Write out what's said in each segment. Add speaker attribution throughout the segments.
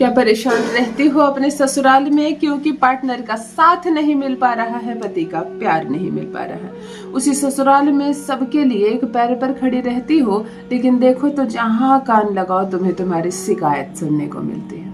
Speaker 1: क्या परेशान रहती हो अपने ससुराल में क्योंकि पार्टनर का साथ नहीं मिल पा रहा है, पति का प्यार नहीं मिल पा रहा है। उसी ससुराल में सबके लिए एक पैर पर खड़ी रहती हो, लेकिन देखो तो जहां कान लगाओ तुम्हें तुम्हारी शिकायत सुनने को मिलती है।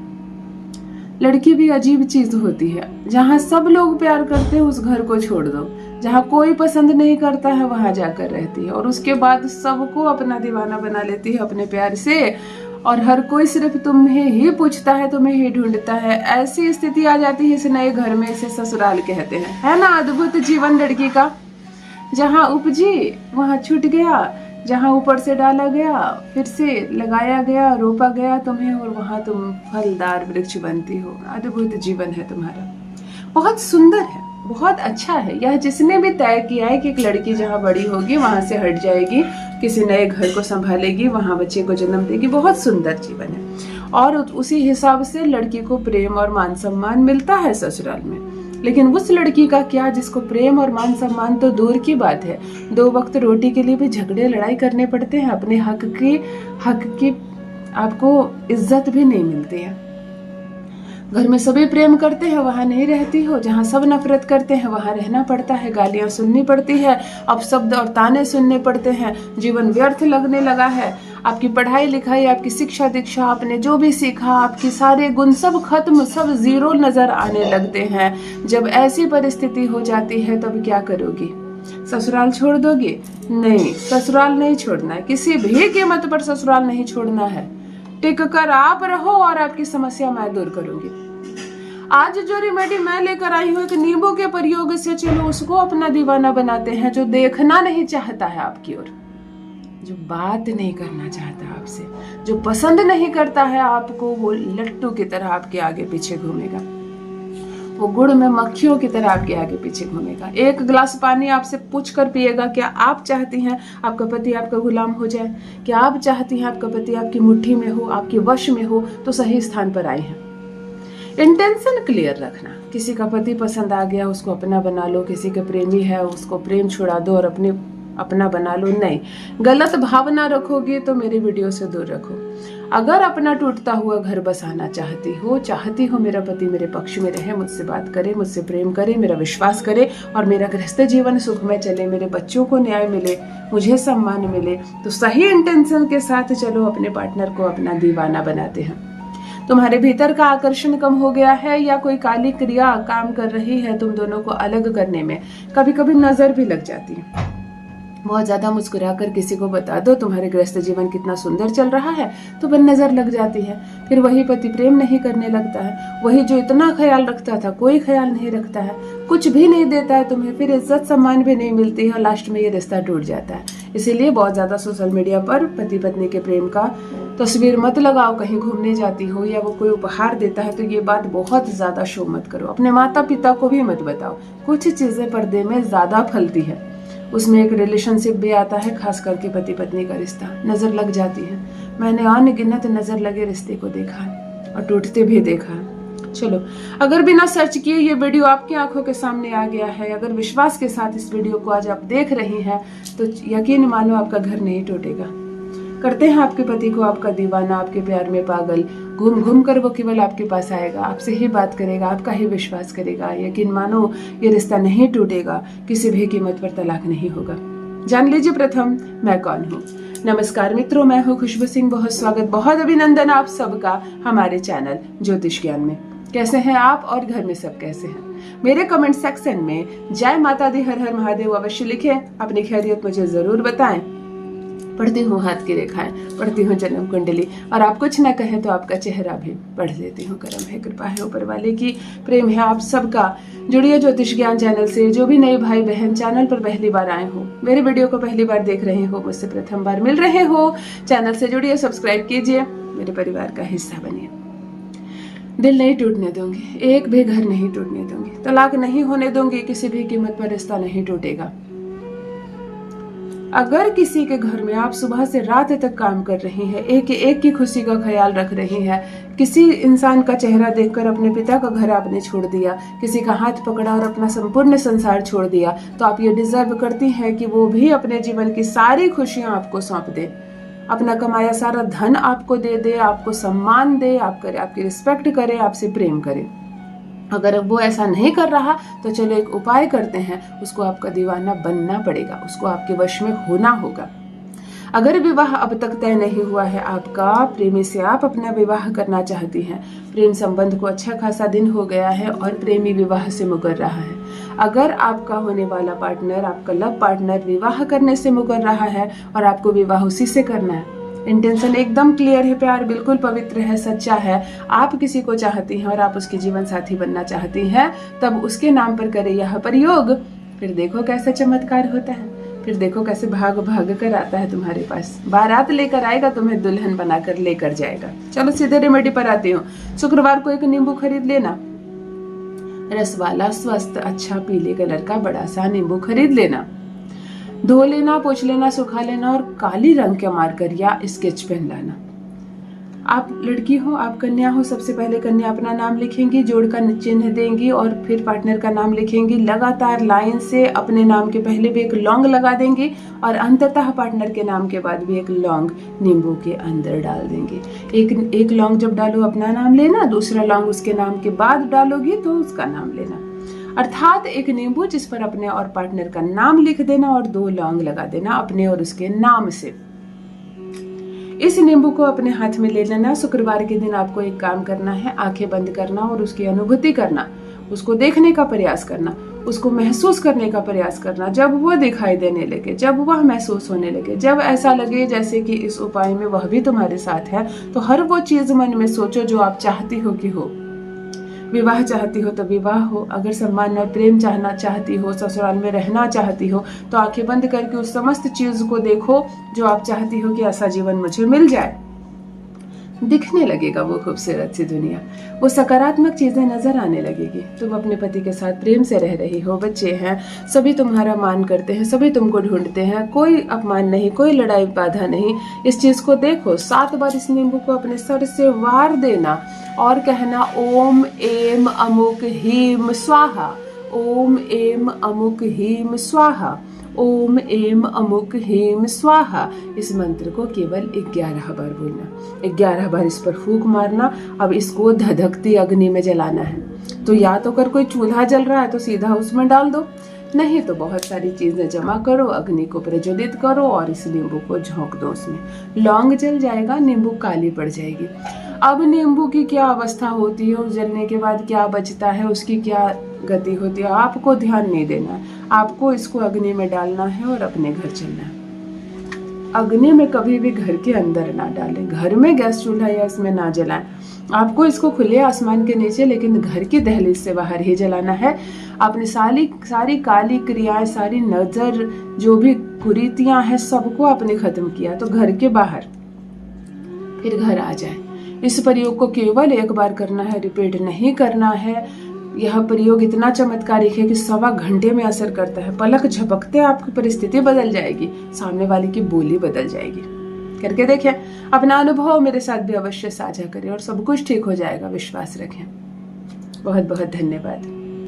Speaker 1: लड़की भी अजीब चीज होती है, जहां सब लोग प्यार करते हैं उस घर को छोड़ दो, जहां कोई पसंद नहीं करता है वहां जाकर रहती है और उसके बाद सबको अपना दीवाना बना लेती है अपने प्यार से, और हर कोई सिर्फ तुम्हें ही पूछता है, तुम्हें ही ढूंढता है। ऐसी स्थिति आ जाती है इस नए घर में, इसे ससुराल कहते हैं। है ना अद्भुत जीवन लड़की का, जहां उपजी वहां छूट गया, जहां ऊपर से डाला गया फिर से लगाया गया, रोपा गया तुम्हें, और वहां तुम फलदार वृक्ष बनती हो। अद्भुत जीवन है तुम्हारा, बहुत सुंदर है, बहुत अच्छा है। यह जिसने भी तय किया है कि एक लड़की जहाँ बड़ी होगी वहां से हट जाएगी, किसी नए घर को संभालेगी, वहां बच्चे को जन्म देगी, बहुत सुंदर जीवन है। और उसी हिसाब से लड़की को प्रेम और मान सम्मान मिलता है ससुराल में। लेकिन उस लड़की का क्या जिसको प्रेम और मान सम्मान तो दूर की बात है, 2 वक्त रोटी के लिए भी झगड़े लड़ाई करने पड़ते हैं, अपने हक की आपको इज्जत भी नहीं मिलती है। घर में सभी प्रेम करते हैं वहां नहीं रहती हो, जहां सब नफरत करते हैं वहां रहना पड़ता है, गालियां सुननी पड़ती है, अपशब्द और ताने सुनने पड़ते हैं, जीवन व्यर्थ लगने लगा है। आपकी पढ़ाई लिखाई, आपकी शिक्षा दीक्षा, आपने जो भी सीखा, आपके सारे गुण सब खत्म, सब जीरो नजर आने लगते हैं। जब ऐसी परिस्थिति हो जाती है तब क्या करोगी? ससुराल छोड़ दोगी? नहीं, ससुराल नहीं छोड़ना है, किसी भी कीमत पर ससुराल नहीं छोड़ना है। टिक कर आप रहो और आपकी समस्या मैं दूर करूंगी। आज जो रेमेडी मैं लेकर आई हूँ, एक नींबू के प्रयोग से चलो उसको अपना दीवाना बनाते हैं, जो देखना नहीं चाहता है आपकी ओर, जो बात नहीं करना चाहता आपसे, जो पसंद नहीं करता है आपको, वो लट्टू की तरह आपके आगे पीछे घूमेगा, वो गुड़ में मक्खियों की तरह आपके आगे पीछे घूमेगा। एक गिलास पानी आपसे पूछ कर पिएगा, क्या आप चाहती हैं आपका पति आपका गुलाम हो जाए? क्या आप चाहती हैं आपका पति आपकी मुट्ठी में हो, आपके वश में हो? तो सही स्थान पर आए हैं। इंटेंशन क्लियर रखना, किसी का पति पसंद आ गया उसको अपना बना लो, किसी के प्रेमी है उसको प्रेम छुड़ा दो और अपना बना लो। नहीं, गलत भावना रखोगे तो मेरी वीडियो से दूर रखो। अगर अपना टूटता हुआ घर बसाना चाहती हो मेरा पति मेरे पक्ष में रहे, मुझसे बात करे, मुझसे प्रेम करे, मेरा विश्वास करे और मेरा गृहस्थ जीवन सुखमय चले, मेरे बच्चों को न्याय मिले, मुझे सम्मान मिले, तो सही इंटेंशन के साथ चलो अपने पार्टनर को अपना दीवाना बनाते हैं। तुम्हारे भीतर का आकर्षण कम हो गया है या कोई काली क्रिया काम कर रही है तुम दोनों को अलग करने में, कभी कभी नजर भी लग जाती है। बहुत ज्यादा मुस्कुराकर किसी को बता दो तुम्हारे गृहस्थ जीवन कितना सुंदर चल रहा है, तो बस नजर लग जाती है। फिर वही पति प्रेम नहीं करने लगता है, वही जो इतना ख्याल रखता था कोई ख्याल नहीं रखता है, कुछ भी नहीं देता है तुम्हें, फिर इज्जत सम्मान भी नहीं मिलती है, लास्ट में ये रिश्ता टूट जाता है। इसीलिए बहुत ज्यादा सोशल मीडिया पर पति पत्नी के प्रेम का तस्वीर मत लगाओ। कहीं घूमने जाती हो या वो कोई उपहार देता है तो ये बात बहुत ज्यादा शो मत करो। अपने माता पिता को भी मत बताओ। कुछ चीजें पर्दे में ज्यादा फलती है, उसमें एक रिलेशनशिप भी आता है, खास करके पति पत्नी का रिश्ता, नजर लग जाती है। मैंने अनगिनत नजर लगे रिश्ते को देखा और टूटते भी देखा। चलो, अगर बिना सर्च किए ये वीडियो आपकी आंखों के सामने आ गया है, अगर विश्वास के साथ इस वीडियो को आज आप देख रही हैं, तो यकीन मानो आपका घर नहीं टूटेगा। करते हैं आपके पति को आपका दीवाना, आपके प्यार में पागल, घूम घूम कर वो केवल आपके पास आएगा, आपसे ही बात करेगा, आपका ही विश्वास करेगा। यकीन मानो ये रिश्ता नहीं टूटेगा, किसी भी कीमत पर तलाक नहीं होगा। जान लीजिए प्रथम मैं कौन हूँ। नमस्कार मित्रों, मैं हूँ खुशबू सिंह। बहुत स्वागत, बहुत अभिनंदन आप सबका हमारे चैनल ज्योतिष ज्ञान में। कैसे हैं आप और घर में सब कैसे हैं? मेरे कमेंट सेक्शन में जय माता दी, हर हर महादेव अवश्य लिखें। अपनी खैरियत मुझे जरूर बताएं। पढ़ती हूँ हाथ की रेखाएं, पढ़ती हूँ जन्म कुंडली, और आप कुछ न कहें तो आपका चेहरा भी पढ़ लेती हूँ। करम है, कृपा है ऊपर वाले की, प्रेम है आप सबका। जुड़िए ज्योतिष ज्ञान चैनल से। जो भी नए भाई बहन चैनल पर पहली बार आए हो, मेरे वीडियो को पहली बार देख रहे हो, मुझसे प्रथम बार मिल रहे हो, चैनल से जुड़िए, सब्सक्राइब कीजिए, मेरे परिवार का हिस्सा बनिए। दिल नहीं टूटने दूंगी, एक भी घर नहीं टूटने दूंगी, तलाक नहीं होने दूंगी, किसी भी कीमत पर रिश्ता नहीं टूटेगा। अगर किसी के घर में आप सुबह से रात तक काम कर रही हैं, एक एक की खुशी का ख्याल रख रही हैं, किसी इंसान का चेहरा देखकर अपने पिता का घर आपने छोड़ दिया, किसी का हाथ पकड़ा और अपना संपूर्ण संसार छोड़ दिया, तो आप ये डिजर्व करती हैं कि वो भी अपने जीवन की सारी खुशियां आपको सौंप दे। अपना कमाया सारा धन आपको दे दे, आपको सम्मान दे, आपकी रिस्पेक्ट करे, आपसे प्रेम करे। अगर वो ऐसा नहीं कर रहा तो चलो एक उपाय करते हैं, उसको आपका दीवाना बनना पड़ेगा, उसको आपके वश में होना होगा। अगर विवाह अब तक तय नहीं हुआ है आपका, प्रेमी से आप अपना विवाह करना चाहती हैं, प्रेम संबंध को अच्छा खासा दिन हो गया है और प्रेमी विवाह से मुकर रहा है, अगर आपका होने वाला पार्टनर, आपका लव पार्टनर विवाह करने से मुकर रहा है और आपको विवाह उसी से करना है, इंटेंशन एकदम क्लियर है, प्यार बिल्कुल पवित्र है, सच्चा है, आप किसी को चाहती हैं और आप उसके जीवन साथी बनना चाहती हैं, तब उसके नाम पर करें यह प्रयोग। फिर देखो कैसा चमत्कार होता है, फिर देखो कैसे भाग भाग कर आता है तुम्हारे पास, बारात लेकर आएगा, तुम्हें दुल्हन बनाकर लेकर जाएगा। चलो सीधे रेमेडी पर आती हूँ। शुक्रवार को एक नींबू खरीद लेना, रस वाला स्वस्थ अच्छा पीले कलर का बड़ा सा नींबू खरीद लेना, धो लेना, पोंछ लेना, सुखा लेना और काली रंग के मार्कर या स्केच पेन लाना। आप लड़की हो, आप कन्या हो, सबसे पहले कन्या अपना नाम लिखेंगी, जोड़ का चिन्ह देंगी और फिर पार्टनर का नाम लिखेंगी। लगातार लाइन से अपने नाम के पहले भी एक लौंग लगा देंगी और अंततः पार्टनर के नाम के बाद भी एक लौंग नींबू के अंदर डाल देंगे। एक लौंग जब डालो अपना नाम लेना, दूसरा लौंग उसके नाम के बाद डालोगी तो उसका नाम लेना, अर्थात एक नींबू जिस पर अपने और पार्टनर का नाम लिख देना और 2 लौंग लगा देना अपने और उसके नाम से। इस नींबू को अपने हाथ में ले लेना। शुक्रवार के दिन आपको एक काम करना है, आंखें बंद करना और उसकी अनुभूति करना, उसको देखने का प्रयास करना, उसको महसूस करने का प्रयास करना। जब वो दिखाई देने लगे, जब वह महसूस होने लगे, जब ऐसा लगे जैसे कि इस उपाय में वह भी तुम्हारे साथ है, तो हर वो चीज मन में सोचो जो आप चाहती हो कि हो। विवाह चाहती हो तो विवाह हो, अगर सम्मान और प्रेम चाहना चाहती हो, ससुराल में रहना चाहती हो, तो आंखें बंद करके उस समस्त चीज को देखो जो आप चाहती हो कि ऐसा जीवन मुझे मिल जाए। दिखने लगेगा वो खूबसूरत सी दुनिया, वो सकारात्मक चीजें नजर आने लगेगी। तुम अपने पति के साथ प्रेम से रह रही हो, बच्चे हैं, सभी तुम्हारा मान करते हैं, सभी तुमको ढूंढते हैं, कोई अपमान नहीं, कोई लड़ाई बाधा नहीं। इस चीज को देखो, 7 बार इस नींबू को अपने सर से वार देना और कहना ओम एम अमुक हीम स्वाहा, ओम एम अमुक हीम स्वाहा, ओम एम अमुक हेम स्वाहा। इस मंत्र को केवल 11 बार बोलना, 11 बार इस पर फूंक मारना। अब इसको धधकती अग्नि में जलाना है। तो या तो अगर कोई चूल्हा जल रहा है तो सीधा उसमें डाल दो, नहीं तो बहुत सारी चीजें जमा करो, अग्नि को प्रज्वलित करो और इस नींबू को झोंक दो उसमें। लौंग जल जाएगा, नींबू काली पड़ जाएगी। अब नींबू की क्या अवस्था होती है, उस जलने के बाद क्या बचता है, उसकी क्या गति होती है, आपको ध्यान नहीं देना है। आपको इसको अग्नि में डालना है और अपने घर चलना है। अग्नि में कभी भी घर के अंदर ना डालें, घर में गैस चूल्हा या इसमें ना जलाएं। आपको इसको खुले आसमान के नीचे, लेकिन घर की दहलीज से बाहर ही जलाना है। आपने सारी काली क्रियाएं, सारी नजर, जो भी कुरीतियां हैं, सबको आपने खत्म किया तो घर के बाहर फिर घर आ जाए। इस प्रयोग को केवल 1 बार करना है, रिपीट नहीं करना है। यह प्रयोग इतना चमत्कारिक है कि 1.25 घंटे में असर करता है। पलक झपकते आपकी परिस्थिति बदल जाएगी, सामने वाले की बोली बदल जाएगी। करके देखें, अपना अनुभव मेरे साथ भी अवश्य साझा करें और सब कुछ ठीक हो जाएगा, विश्वास रखें। बहुत बहुत धन्यवाद।